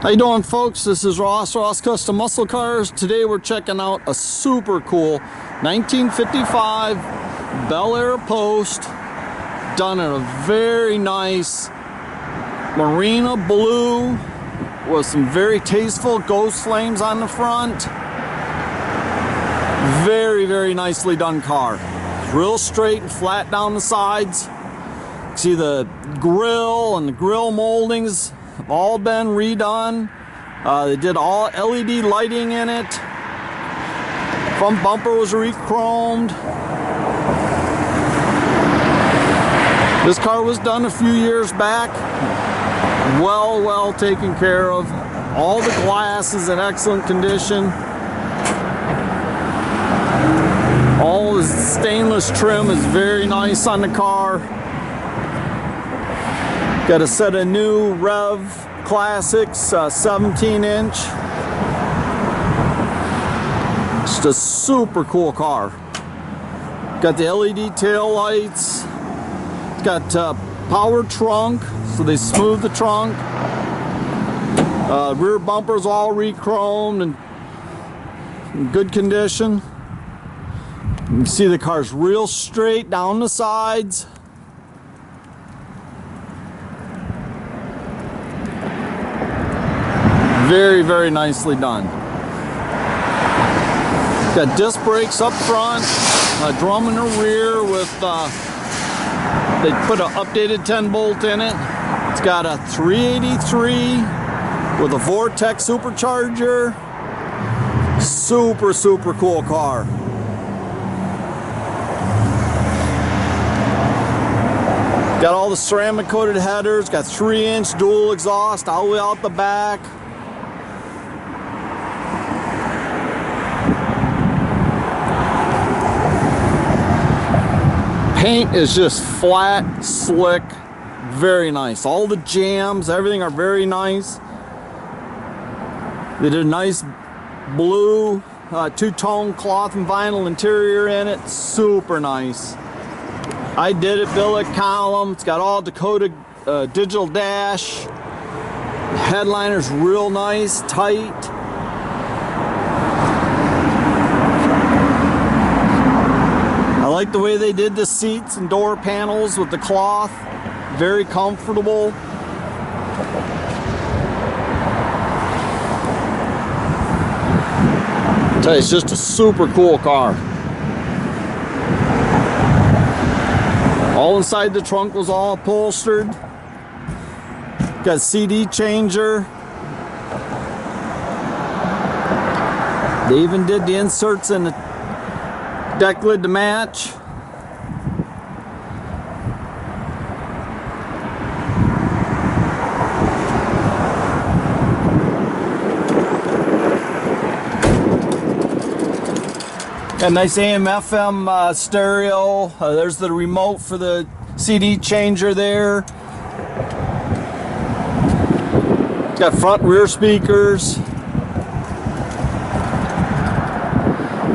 How you doing, folks? This is Ross Custom Muscle Cars. Today we're checking out a super cool 1955 Bel Air post done in a very nice Marina Blue with some very tasteful ghost flames on the front. Very, very nicely done car. Real straight and flat down the sides. See the grill and the grill moldings have all been redone. They did all LED lighting in it. Front bumper was re-chromed. This car was done a few years back. Well taken care of. All the glass is in excellent condition. All the stainless trim is very nice on the car. Got a set of new Rev Classics, 17-inch. Just a super cool car. Got the LED tail lights. It's got power trunk, so they smooth the trunk. Rear bumper's all re-chromed and in good condition. You can see the car's real straight down the sides. Very nicely done. Got disc brakes up front, a drum in the rear with, they put an updated 10-bolt in it. It's got a 383 with a Vortex supercharger. Super cool car. Got all the ceramic coated headers, got 3-inch dual exhaust all the way out the back. Paint is just flat, slick, very nice. All the jams, everything are very nice. They did a nice blue two-tone cloth and vinyl interior in it. Super nice. I did it billet column. It's got all Dakota digital dash. The headliner's real nice, tight. I like the way they did the seats and door panels with the cloth. Very comfortable. I tell you, it's just a super cool car. All inside the trunk was all upholstered. Got a CD changer. They even did the inserts in the deck lid to match. Got a nice AM/FM stereo. There's the remote for the CD changer there. Got front and rear speakers.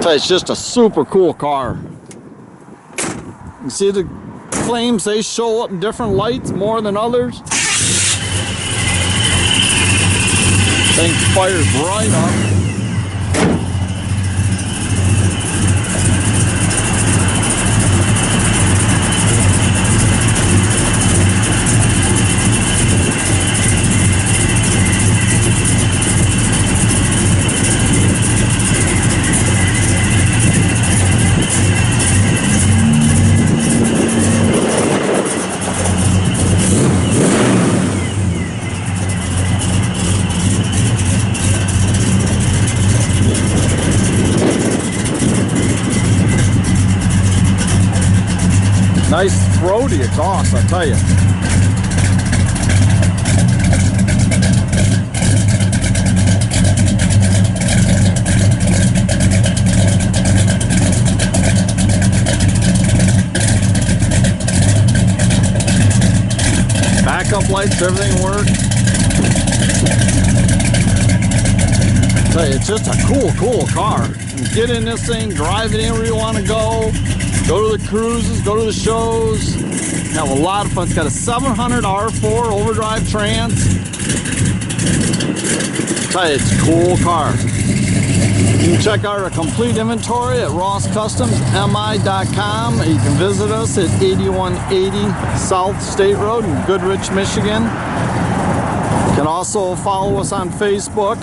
It's just a super cool car. You see the flames, they show up in different lights more than others. Thing fires right up. Nice throaty exhaust, I tell you. Backup lights, everything works. I tell you, it's just a cool car. You get in this thing, drive it anywhere you want to go. Go to the cruises, go to the shows, have a lot of fun. It's got a 700 R4 overdrive trans. Tell you, it's a cool car. You can check out our complete inventory at rosscustomsmi.com. You can visit us at 8180 South State Road in Goodrich, Michigan. You can also follow us on Facebook.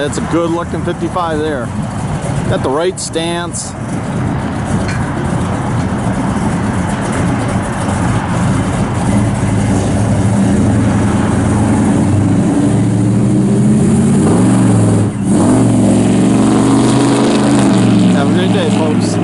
It's a good looking 55 there. Got the right stance.